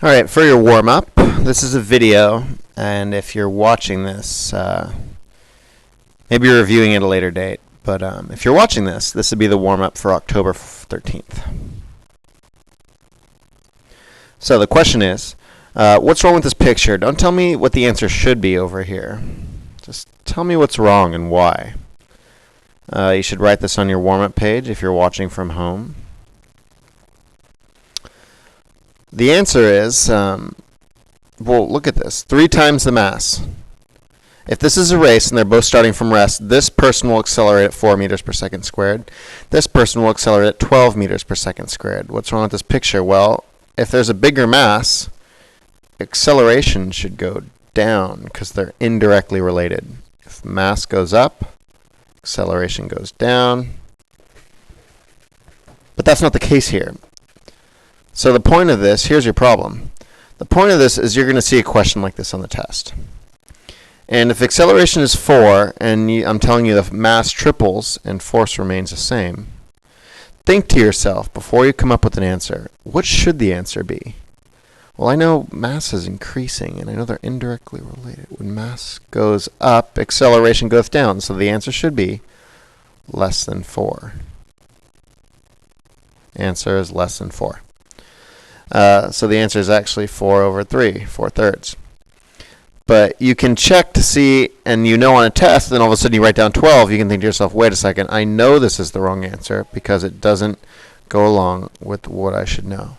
All right, for your warm-up, this is a video, and if you're watching this, maybe you're reviewing it at a later date, but if you're watching this, this would be the warm-up for October 13th. So the question is, what's wrong with this picture? Don't tell me what the answer should be over here. Just tell me what's wrong and why. You should write this on your warm-up page if you're watching from home. The answer is, well, look at this. 3 times the mass. If this is a race and they're both starting from rest, this person will accelerate at 4 meters per second squared. This person will accelerate at 12 meters per second squared. What's wrong with this picture? Well, if there's a bigger mass, acceleration should go down because they're indirectly related. If mass goes up, acceleration goes down. But that's not the case here. So the point of this, here's your problem. The point of this is you're going to see a question like this on the test. And if acceleration is 4, and I'm telling you the mass triples and force remains the same, think to yourself before you come up with an answer, what should the answer be? Well, I know mass is increasing, and I know they're indirectly related. When mass goes up, acceleration goes down. So the answer should be less than 4. Answer is less than 4. So the answer is actually 4 over 3, 4/3. But you can check to see, and you know on a test, then all of a sudden you write down 12, you can think to yourself, wait a second, I know this is the wrong answer because it doesn't go along with what I should know.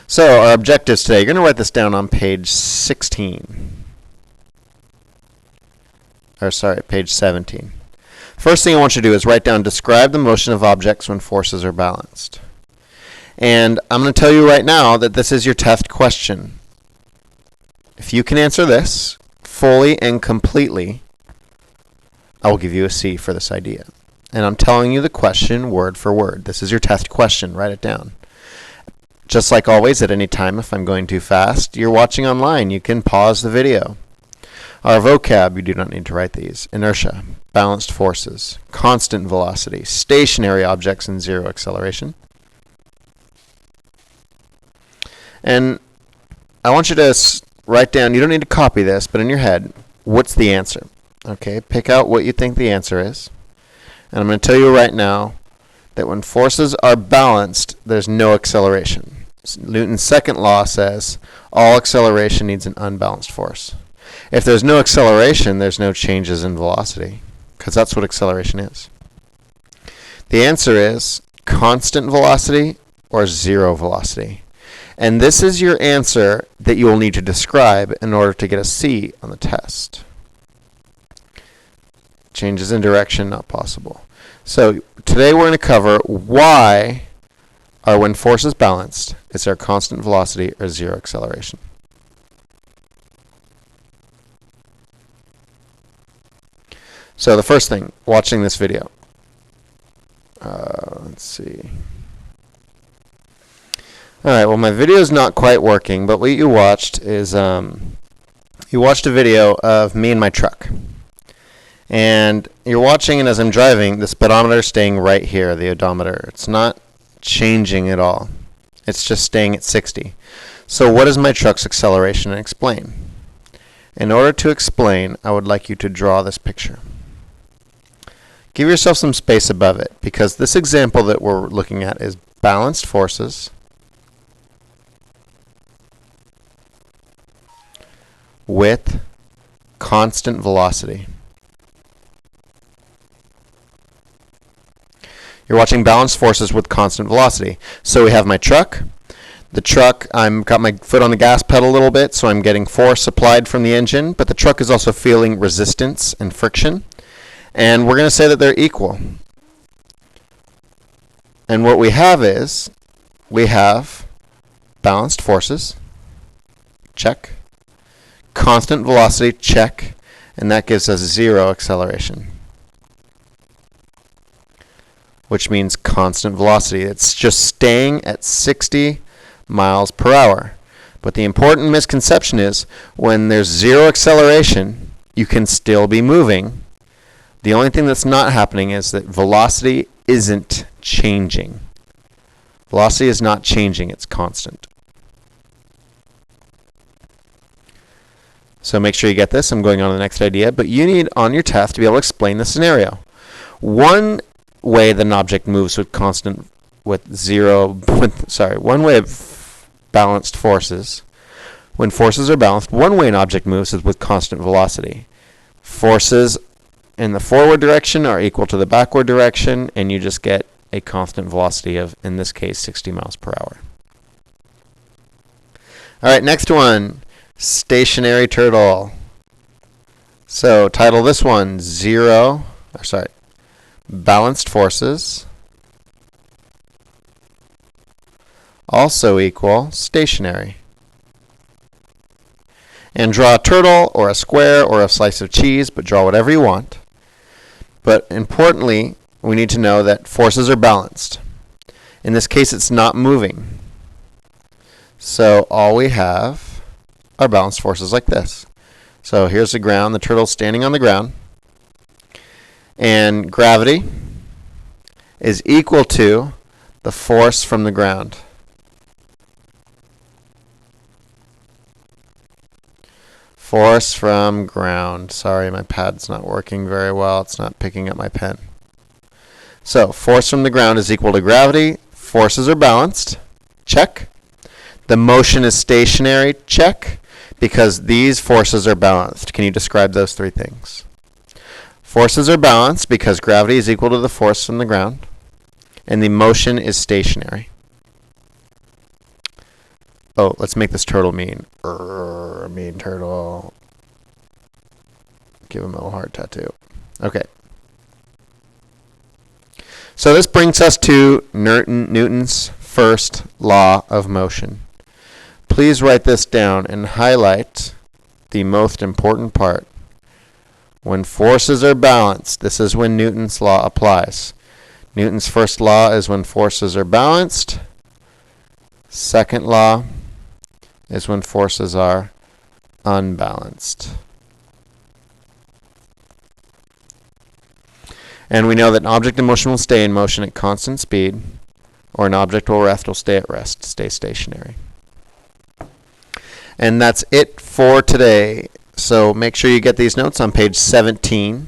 So our objectives today, you're going to write this down on page 16. Or sorry, page 17. First thing I want you to do is write down, describe the motion of objects when forces are balanced. And I'm going to tell you right now that this is your test question. If you can answer this fully and completely, I will give you a C for this idea. And I'm telling you the question word for word. This is your test question. Write it down. Just like always, at any time, if I'm going too fast, you're watching online. You can pause the video. Our vocab, you do not need to write these. Inertia, balanced forces, constant velocity, stationary objects, and zero acceleration. And I want you to write down, you don't need to copy this, but in your head, what's the answer? Okay, pick out what you think the answer is. And I'm going to tell you right now that when forces are balanced, there's no acceleration. Newton's second law says all acceleration needs an unbalanced force. If there's no acceleration, there's no changes in velocity, because that's what acceleration is. The answer is constant velocity or zero velocity. And this is your answer that you will need to describe in order to get a C on the test. Changes in direction, not possible. So today we're going to cover why are when force is balanced, is there constant velocity or zero acceleration. So the first thing, watching this video. Let's see. Alright, well my video is not quite working, but what you watched is you watched a video of me and my truck. And you're watching, and as I'm driving, the speedometer is staying right here, the odometer. It's not changing at all. It's just staying at 60. So what is my truck's acceleration? And explain. In order to explain, I would like you to draw this picture. Give yourself some space above it, because this example that we're looking at is balanced forces with constant velocity. You're watching balanced forces with constant velocity. So we have my truck. The truck, I've got my foot on the gas pedal a little bit, so I'm getting force applied from the engine, but the truck is also feeling resistance and friction. And we're going to say that they're equal. And what we have is, we have balanced forces, check. Constant velocity, check. And that gives us zero acceleration, which means constant velocity. It's just staying at 60 miles per hour. But the important misconception is when there's zero acceleration, you can still be moving. The only thing that's not happening is that velocity isn't changing. Velocity is not changing, it's constant. So make sure you get this. I'm going on to the next idea. But you need, on your test, to be able to explain the scenario. One way that an object moves with one way of balanced forces. When forces are balanced, one way an object moves is with constant velocity. Forces in the forward direction are equal to the backward direction, and you just get a constant velocity of, in this case, 60 miles per hour. All right, next one. Stationary turtle. So title this one balanced forces also equal stationary. And draw a turtle or a square or a slice of cheese, but draw whatever you want. But importantly, we need to know that forces are balanced. In this case, it's not moving. So all we have are balanced forces like this. So here's the ground, the turtle's standing on the ground, and gravity is equal to the force from the ground. Force from ground. Sorry, my pad's not working very well. It's not picking up my pen. So force from the ground is equal to gravity. Forces are balanced. Check. The motion is stationary. Check. Because these forces are balanced. Can you describe those three things? Forces are balanced because gravity is equal to the force from the ground, and the motion is stationary. Oh, let's make this turtle mean. Mean turtle. Give him a little heart tattoo. Okay. So this brings us to Newton's first law of motion. Please write this down and highlight the most important part. When forces are balanced, this is when Newton's law applies. Newton's first law is when forces are balanced. Second law is when forces are unbalanced. And we know that an object in motion will stay in motion at constant speed, or an object will stay at rest, stay stationary. And that's it for today. So make sure you get these notes on page 17.